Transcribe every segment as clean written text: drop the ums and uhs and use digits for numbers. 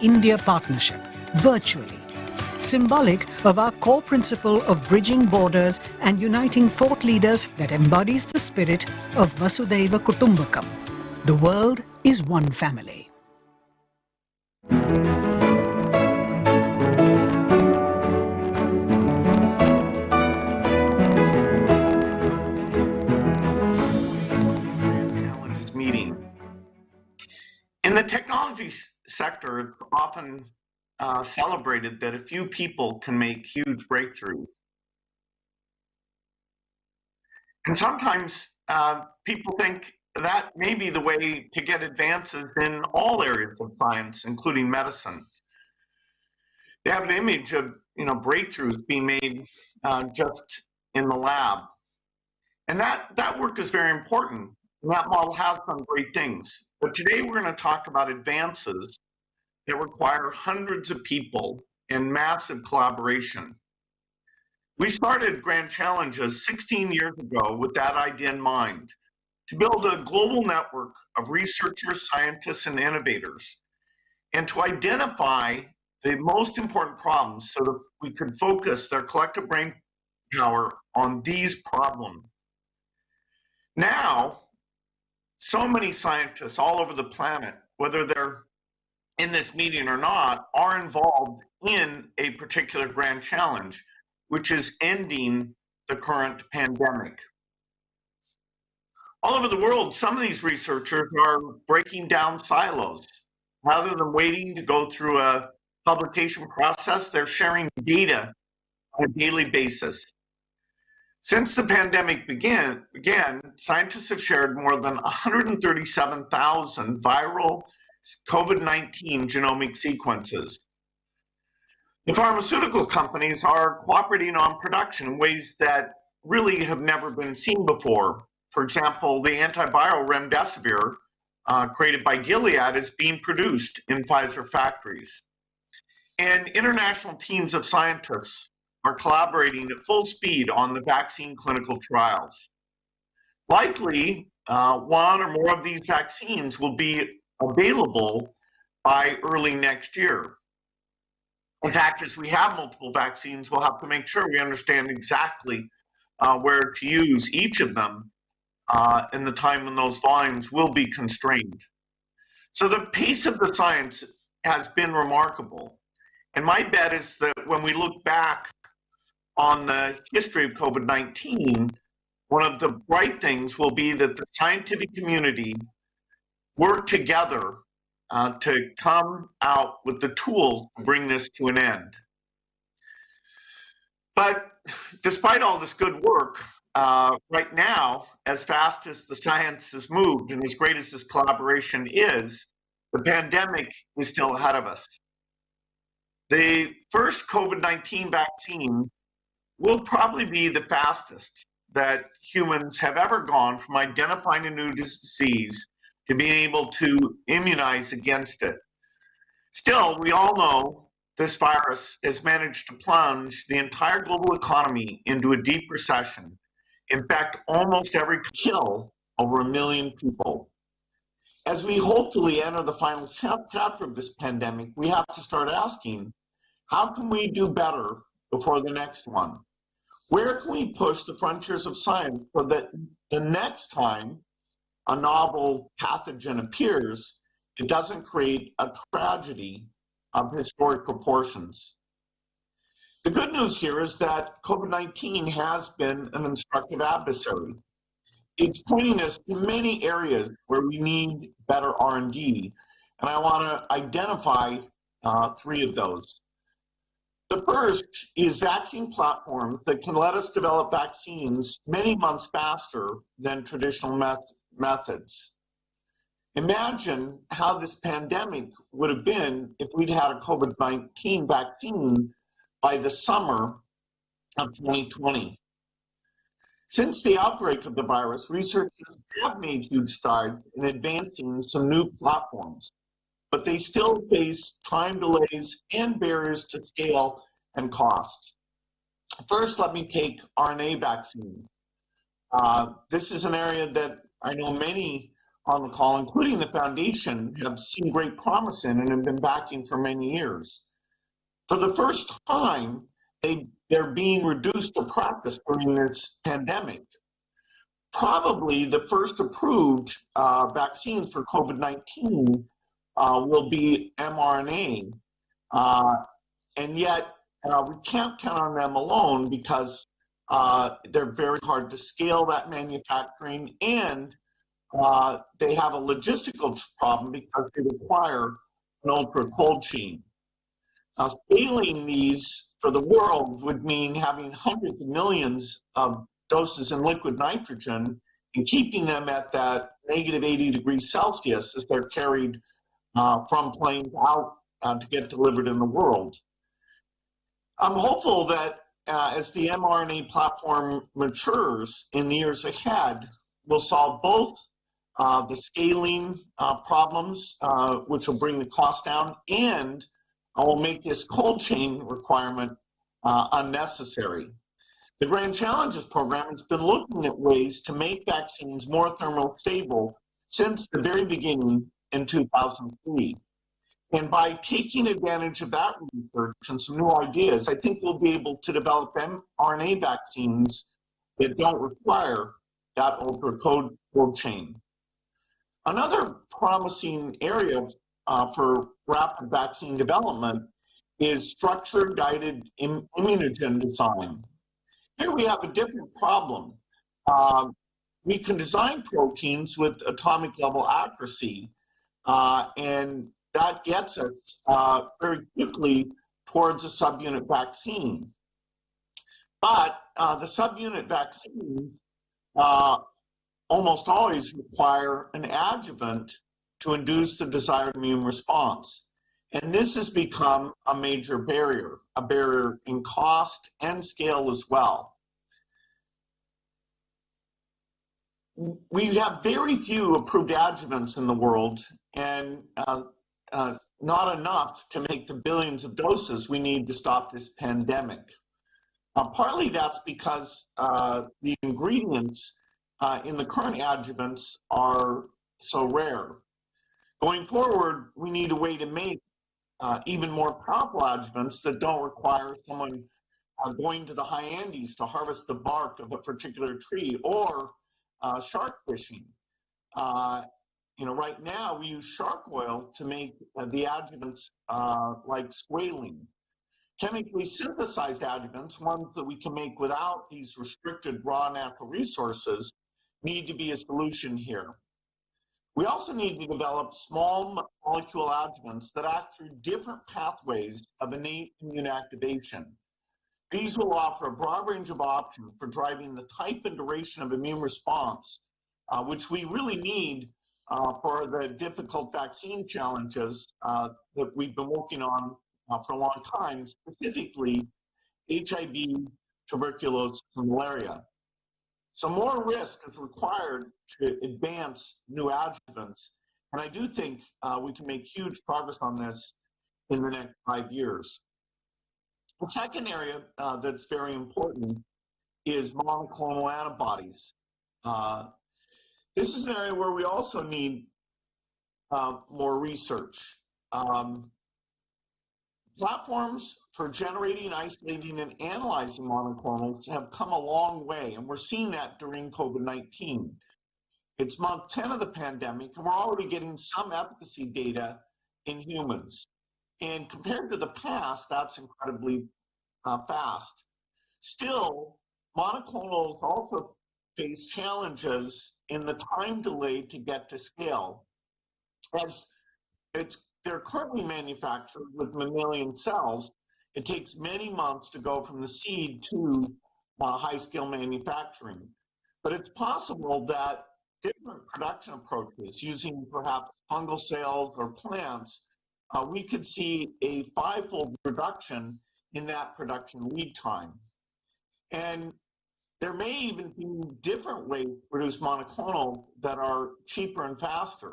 India partnership, virtually, symbolic of our core principle of bridging borders and uniting thought leaders that embodies the spirit of Vasudhaiva Kutumbakam. The world is one family. Meeting. In the technology sector, it's often celebrated that a few people can make huge breakthroughs. And sometimes people think that may be the way to get advances in all areas of science, including medicine. They have an image of breakthroughs being made just in the lab. And that work is very important. And that model has done great things. But today we're going to talk about advances that require hundreds of people and massive collaboration. We started Grand Challenges 16 years ago with that idea in mind, to build a global network of researchers, scientists, and innovators, and to identify the most important problems so that we could focus their collective brain power on these problems. Now, so many scientists all over the planet, whether they're in this meeting or not, are involved in a particular grand challenge, which is ending the current pandemic. All over the world, some of these researchers are breaking down silos. Rather than waiting to go through a publication process, they're sharing data on a daily basis. Since the pandemic began, scientists have shared more than 137,000 viral COVID-19 genomic sequences. The pharmaceutical companies are cooperating on production in ways that really have never been seen before. For example, the antiviral remdesivir created by Gilead is being produced in Pfizer factories. And international teams of scientists are collaborating at full speed on the vaccine clinical trials. Likely, one or more of these vaccines will be available by early next year. In fact, as we have multiple vaccines, we'll have to make sure we understand exactly where to use each of them in the time when those volumes will be constrained. So the pace of the science has been remarkable. And my bet is that when we look back on the history of COVID-19, one of the bright things will be that the scientific community worked together to come out with the tools to bring this to an end. But despite all this good work, right now, as fast as the science has moved and as great as this collaboration is, the pandemic is still ahead of us. The first COVID-19 vaccine will probably be the fastest that humans have ever gone from identifying a new disease to being able to immunize against it. Still, we all know this virus has managed to plunge the entire global economy into a deep recession. In fact, almost every kill over 1 million people. As we hopefully enter the final chapter of this pandemic, we have to start asking, how can we do better before the next one? Where can we push the frontiers of science so that the next time a novel pathogen appears, it doesn't create a tragedy of historic proportions? The good news here is that COVID-19 has been an instructive adversary. It's pointing us to many areas where we need better R&D, and I want to identify 3 of those. The first is vaccine platforms that can let us develop vaccines many months faster than traditional methods. Imagine how this pandemic would have been if we'd had a COVID-19 vaccine by the summer of 2020. Since the outbreak of the virus, researchers have made huge strides in advancing some new platforms, but they still face time delays and barriers to scale and cost. First, let me take RNA vaccines. This is an area that I know many on the call, including the foundation, have seen great promise in and have been backing for many years. For the first time, they're being reduced to practice during this pandemic. Probably the first approved vaccines for COVID-19 will be mRNA, and yet we can't count on them alone because they're very hard to scale that manufacturing, and they have a logistical problem because they require an ultra cold chain. Scaling these for the world would mean having hundreds of millions of doses in liquid nitrogen and keeping them at that negative 80 degrees Celsius as they're carried from planes out to get delivered in the world. I'm hopeful that as the mRNA platform matures in the years ahead, we'll solve both the scaling problems, which will bring the cost down, and will make this cold chain requirement unnecessary. The Grand Challenges program has been looking at ways to make vaccines more thermally stable since the very beginning in 2003. And by taking advantage of that research and some new ideas, I think we'll be able to develop mRNA vaccines that don't require that ultra cold chain. Another promising area for rapid vaccine development is structure guided immunogen design. Here we have a different problem. We can design proteins with atomic level accuracy, and that gets us very quickly towards a subunit vaccine. But the subunit vaccines almost always require an adjuvant to induce the desired immune response. And this has become a major barrier, a barrier in cost and scale as well. We have very few approved adjuvants in the world, and not enough to make the billions of doses we need to stop this pandemic. Partly that's because the ingredients in the current adjuvants are so rare. Going forward, we need a way to make even more powerful adjuvants that don't require someone going to the high Andes to harvest the bark of a particular tree, or shark fishing. Right now we use shark oil to make the adjuvants like squalene. Chemically synthesized adjuvants, ones that we can make without these restricted raw natural resources, need to be a solution here. We also need to develop small molecule adjuvants that act through different pathways of innate immune activation. These will offer a broad range of options for driving the type and duration of immune response, which we really need for the difficult vaccine challenges that we've been working on for a long time, specifically HIV, tuberculosis, and malaria. So more risk is required to advance new adjuvants, and I do think we can make huge progress on this in the next 5 years. The second area that's very important is monoclonal antibodies. This is an area where we also need more research. Platforms for generating, isolating, and analyzing monoclonals have come a long way, and we're seeing that during COVID-19. It's month 10 of the pandemic, and we're already getting some efficacy data in humans. And compared to the past, that's incredibly fast. Still, monoclonals also face challenges in the time delay to get to scale. As they're currently manufactured with mammalian cells, it takes many months to go from the seed to high-scale manufacturing. But it's possible that different production approaches, using perhaps fungal cells or plants, we could see a 5-fold reduction in that production lead time. And there may even be different ways to produce monoclonal that are cheaper and faster.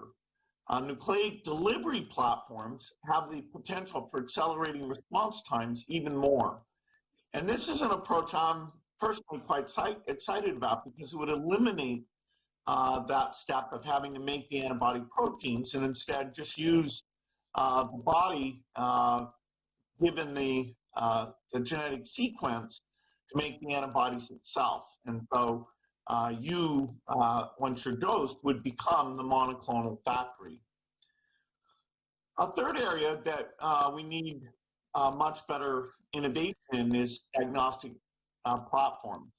Nucleic delivery platforms have the potential for accelerating response times even more. And this is an approach I'm personally quite excited about, because it would eliminate that step of having to make the antibody proteins and instead just use the body, given the genetic sequence, to make the antibodies itself. And so you, once you're dosed, would become the monoclonal factory. A third area that we need much better innovation in is diagnostic platforms.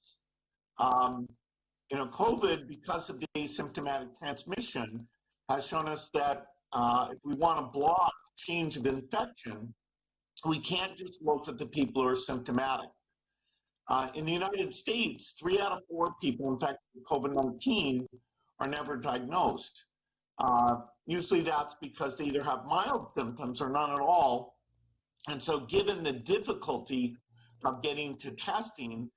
COVID, because of the asymptomatic transmission, has shown us that if we want to block change of infection, we can't just look at the people who are symptomatic. In the United States, 3 out of 4 people infected with COVID-19 are never diagnosed. Usually that's because they either have mild symptoms or none at all. And so given the difficulty of getting to testing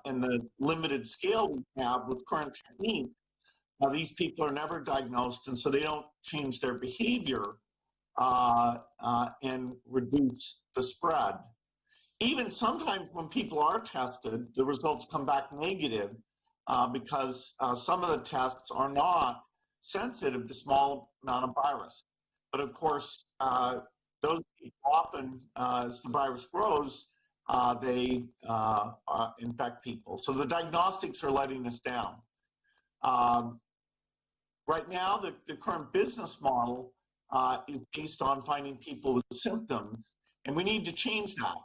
and the limited scale we have with current techniques, these people are never diagnosed, and so they don't change their behavior and reduce the spread. Even sometimes when people are tested, the results come back negative because some of the tests are not sensitive to small amount of virus. But of course, those people often, as the virus grows, they infect people. So the diagnostics are letting us down. Right now, the current business model is based on finding people with symptoms, and we need to change that.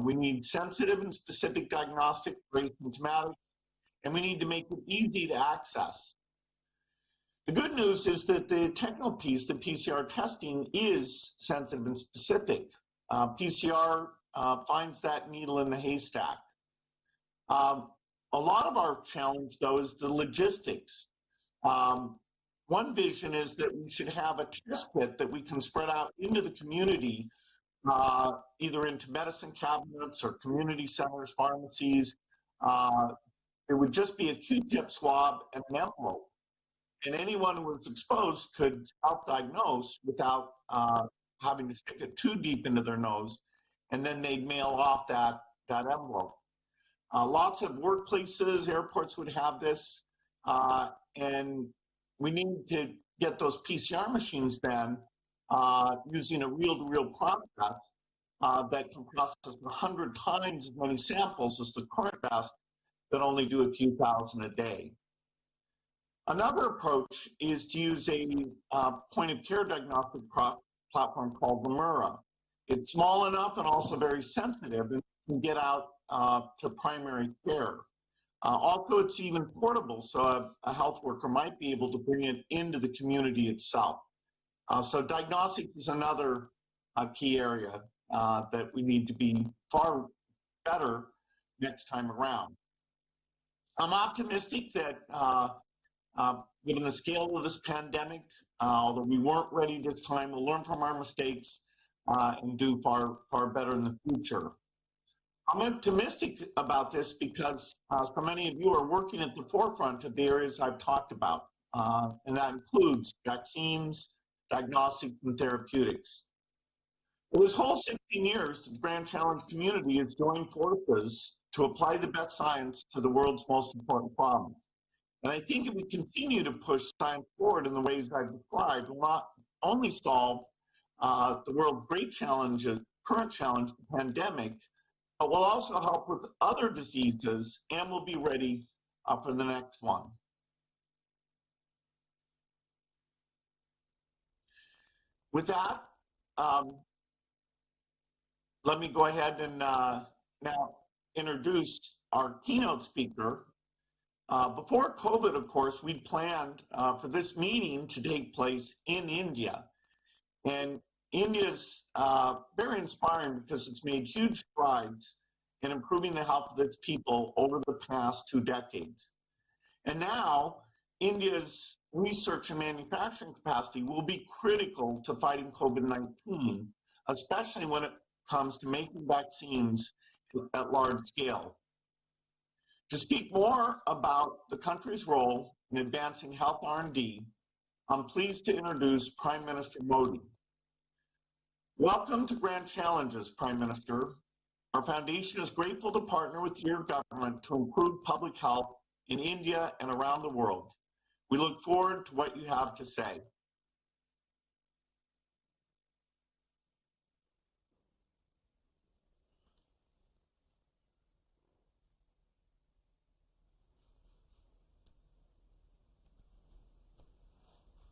We need sensitive and specific diagnostic for asymptomatics, and we need to make it easy to access. The good news is that the technical piece, the PCR testing, is sensitive and specific. PCR finds that needle in the haystack. A lot of our challenge, though, is the logistics. One vision is that we should have a test kit that we can spread out into the community, either into medicine cabinets or community centers, pharmacies. It would just be a Q-tip swab and an envelope. And anyone who was exposed could self-diagnose without having to stick it too deep into their nose, and then they'd mail off that envelope. Lots of workplaces, airports would have this, and we need to get those PCR machines then using a reel-to-reel process that can process 100 times as many samples as the current best that only do a few thousand a day. Another approach is to use a point-of-care diagnostic platform called Lemura. It's small enough and also very sensitive and can get out to primary care. Also, it's even portable, so a health worker might be able to bring it into the community itself. So diagnostics is another key area that we need to be far better next time around. I'm optimistic that given the scale of this pandemic, although we weren't ready this time, we'll learn from our mistakes and do far better in the future. I'm optimistic about this because so many of you are working at the forefront of the areas I've talked about, and that includes vaccines, diagnostics, and therapeutics. For this whole 16 years, the Grand Challenge community has joined forces to apply the best science to the world's most important problems. And I think if we continue to push science forward in the ways I've described, we'll not only solve the world's great challenges, current challenge, the pandemic, but we'll also help with other diseases, and we'll be ready for the next one. With that, let me go ahead and now introduce our keynote speaker. Before COVID, of course, we'd planned for this meeting to take place in India. And India's very inspiring because it's made huge strides in improving the health of its people over the past 2 decades. And now, India's research and manufacturing capacity will be critical to fighting COVID-19, especially when it comes to making vaccines at large scale. To speak more about the country's role in advancing health R&D, I'm pleased to introduce Prime Minister Modi. Welcome to Grand Challenges, Prime Minister. Our foundation is grateful to partner with your government to improve public health in India and around the world. We look forward to what you have to say.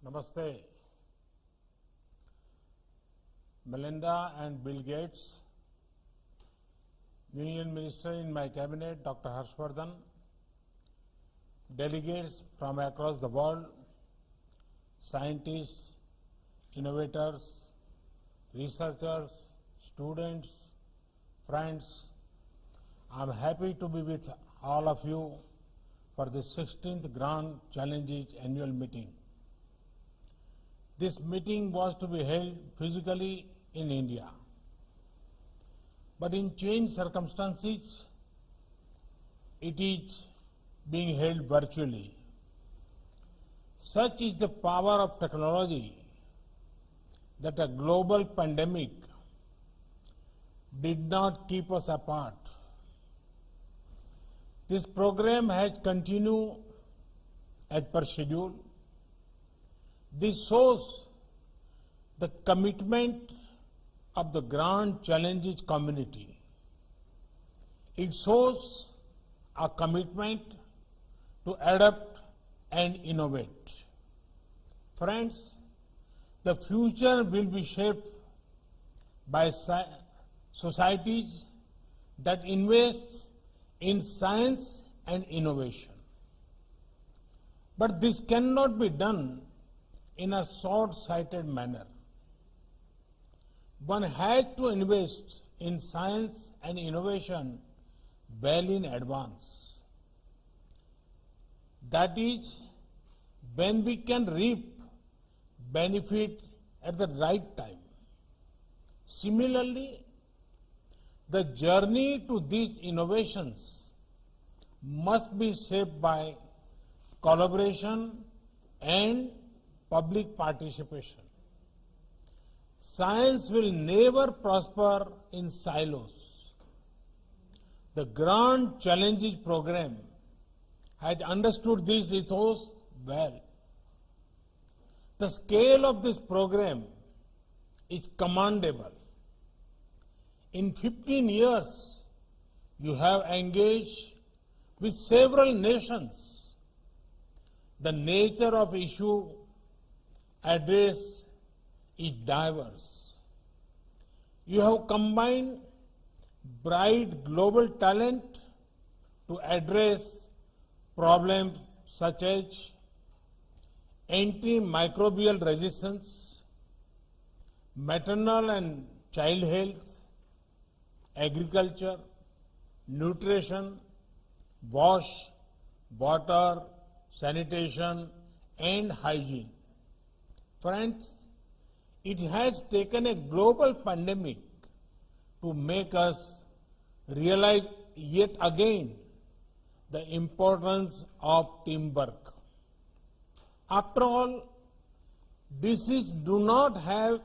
Namaste. Melinda and Bill Gates, Union Minister in my cabinet, Dr. Harshvardhan, delegates from across the world, scientists, innovators, researchers, students, friends, I'm happy to be with all of you for the 16th Grand Challenges annual meeting. This meeting was to be held physically in India. But in changed circumstances, it is being held virtually. Such is the power of technology that a global pandemic did not keep us apart. This program has continued as per schedule. This shows the commitment of the Grand Challenges community. It shows a commitment to adapt and innovate. Friends, the future will be shaped by societies that invest in science and innovation. But this cannot be done in a short-sighted manner. One has to invest in science and innovation well in advance. That is when we can reap benefit at the right time. Similarly, the journey to these innovations must be shaped by collaboration and public participation. Science will never prosper in silos. The Grand Challenges program has understood this ethos well. The scale of this program is commendable. In 15 years, you have engaged with several nations. The nature of issue addressed is diverse. You have combined bright global talent to address problems such as antimicrobial resistance, maternal and child health, agriculture, nutrition, wash, water, sanitation, and hygiene. Friends, it has taken a global pandemic to make us realize yet again the importance of teamwork. After all, diseases do not have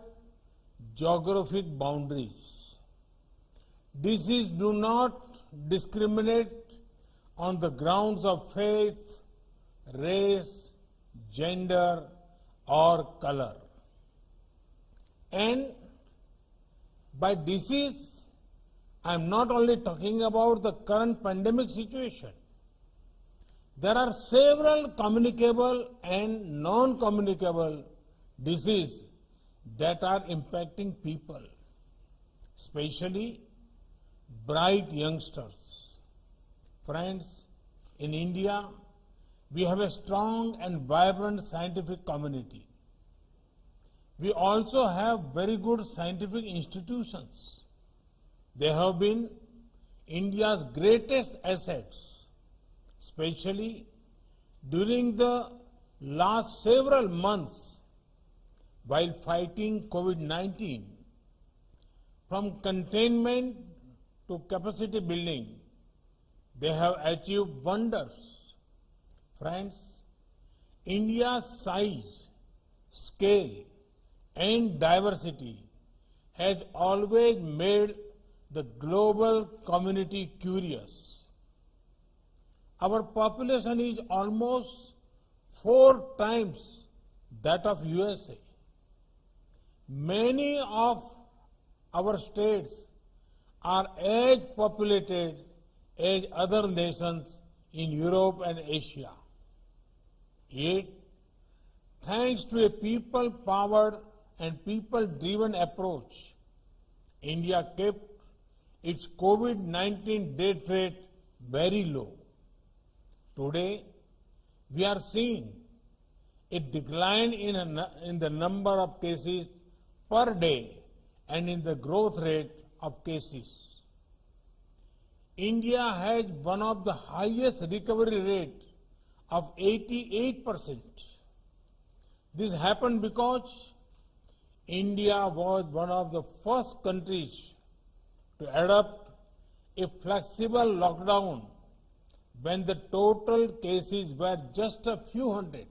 geographic boundaries. Diseases do not discriminate on the grounds of faith, race, gender, or color. And by disease, I am not only talking about the current pandemic situation. There are several communicable and non-communicable diseases that are impacting people, especially bright youngsters. Friends, in India, we have a strong and vibrant scientific community. We also have very good scientific institutions. They have been India's greatest assets, especially during the last several months while fighting COVID-19. From containment to capacity building, they have achieved wonders. Friends, India's size, scale, and diversity has always made the global community curious. Our population is almost 4 times that of USA. Many of our states are as populated as other nations in Europe and Asia. Yet, thanks to a people-powered and people-driven approach, India kept its COVID-19 death rate very low. Today, we are seeing a decline in the number of cases per day and in the growth rate of cases. India has one of the highest recovery rate of 88%. This happened because India was one of the first countries to adopt a flexible lockdown when the total cases were just a few hundred.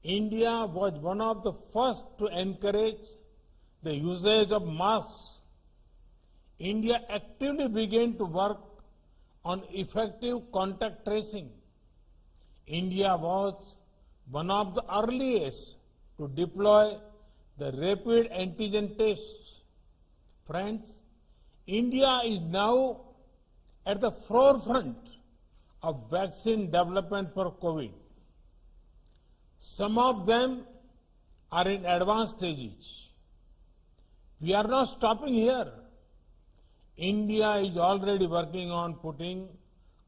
India was one of the first to encourage the usage of masks. India actively began to work on effective contact tracing. India was one of the earliest to deploy the rapid antigen tests. Friends, India is now at the forefront of vaccine development for COVID. Some of them are in advanced stages. We are not stopping here. India is already working on putting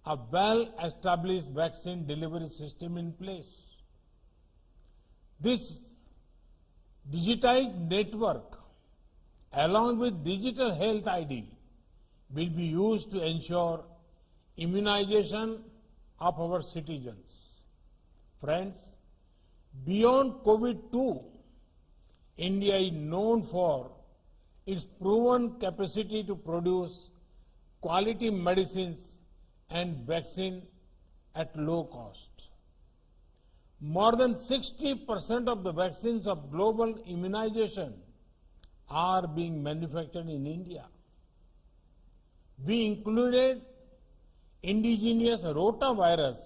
a well-established vaccine delivery system in place. This digitized network, along with digital health ID, will be used to ensure immunization of our citizens. Friends, beyond COVID-2, India is known for its proven capacity to produce quality medicines and vaccine at low cost. More than 60% of the vaccines of global immunization are being manufactured in India. We included indigenous rotavirus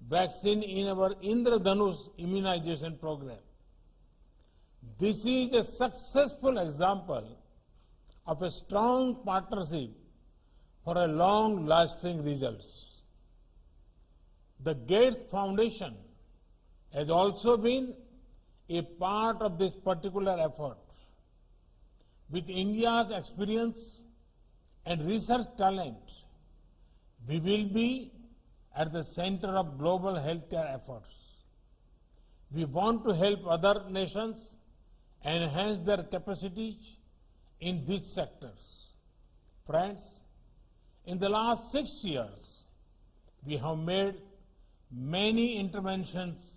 vaccine in our Indradhanush immunization program. This is a successful example of a strong partnership for a long-lasting results. The Gates Foundation has also been a part of this particular effort. With India's experience and research talent, we will be at the center of global healthcare efforts. We want to help other nations enhance their capacities in these sectors. Friends, in the last 6 years, we have made many interventions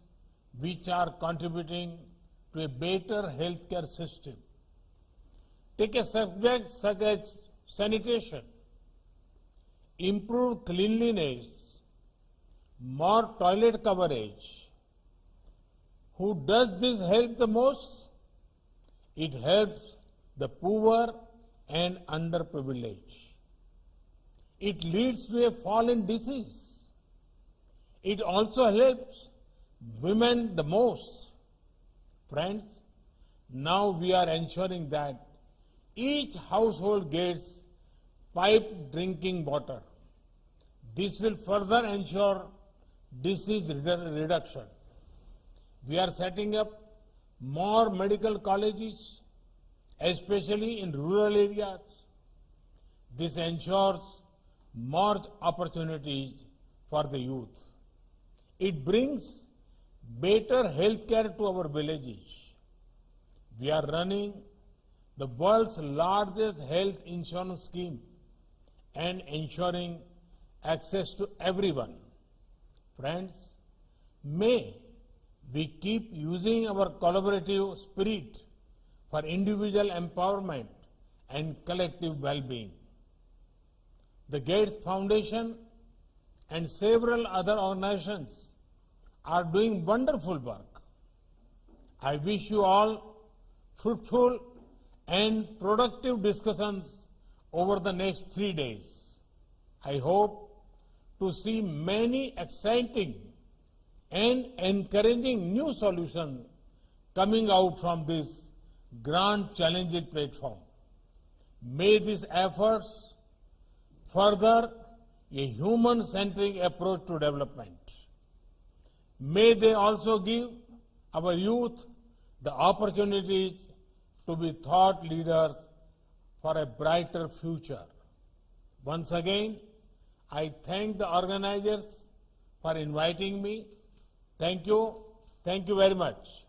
which are contributing to a better healthcare system. Take a subject such as sanitation, improved cleanliness, more toilet coverage. Who does this help the most? It helps the poor and underprivileged. It leads to a fall in disease. It also helps women the most. Friends, now we are ensuring that each household gets piped drinking water. This will further ensure disease reduction. We are setting up more medical colleges, especially in rural areas. This ensures more opportunities for the youth. It brings better health care to our villages. We are running the world's largest health insurance scheme and ensuring access to everyone. Friends, may we keep using our collaborative spirit for individual empowerment and collective well-being. The Gates Foundation and several other organizations are doing wonderful work. I wish you all fruitful and productive discussions over the next 3 days. I hope to see many exciting and encouraging new solutions coming out from this grand challenging platform. May these efforts further a human-centric approach to development. May they also give our youth the opportunities to be thought leaders for a brighter future. Once again, I thank the organizers for inviting me. Thank you. Thank you very much.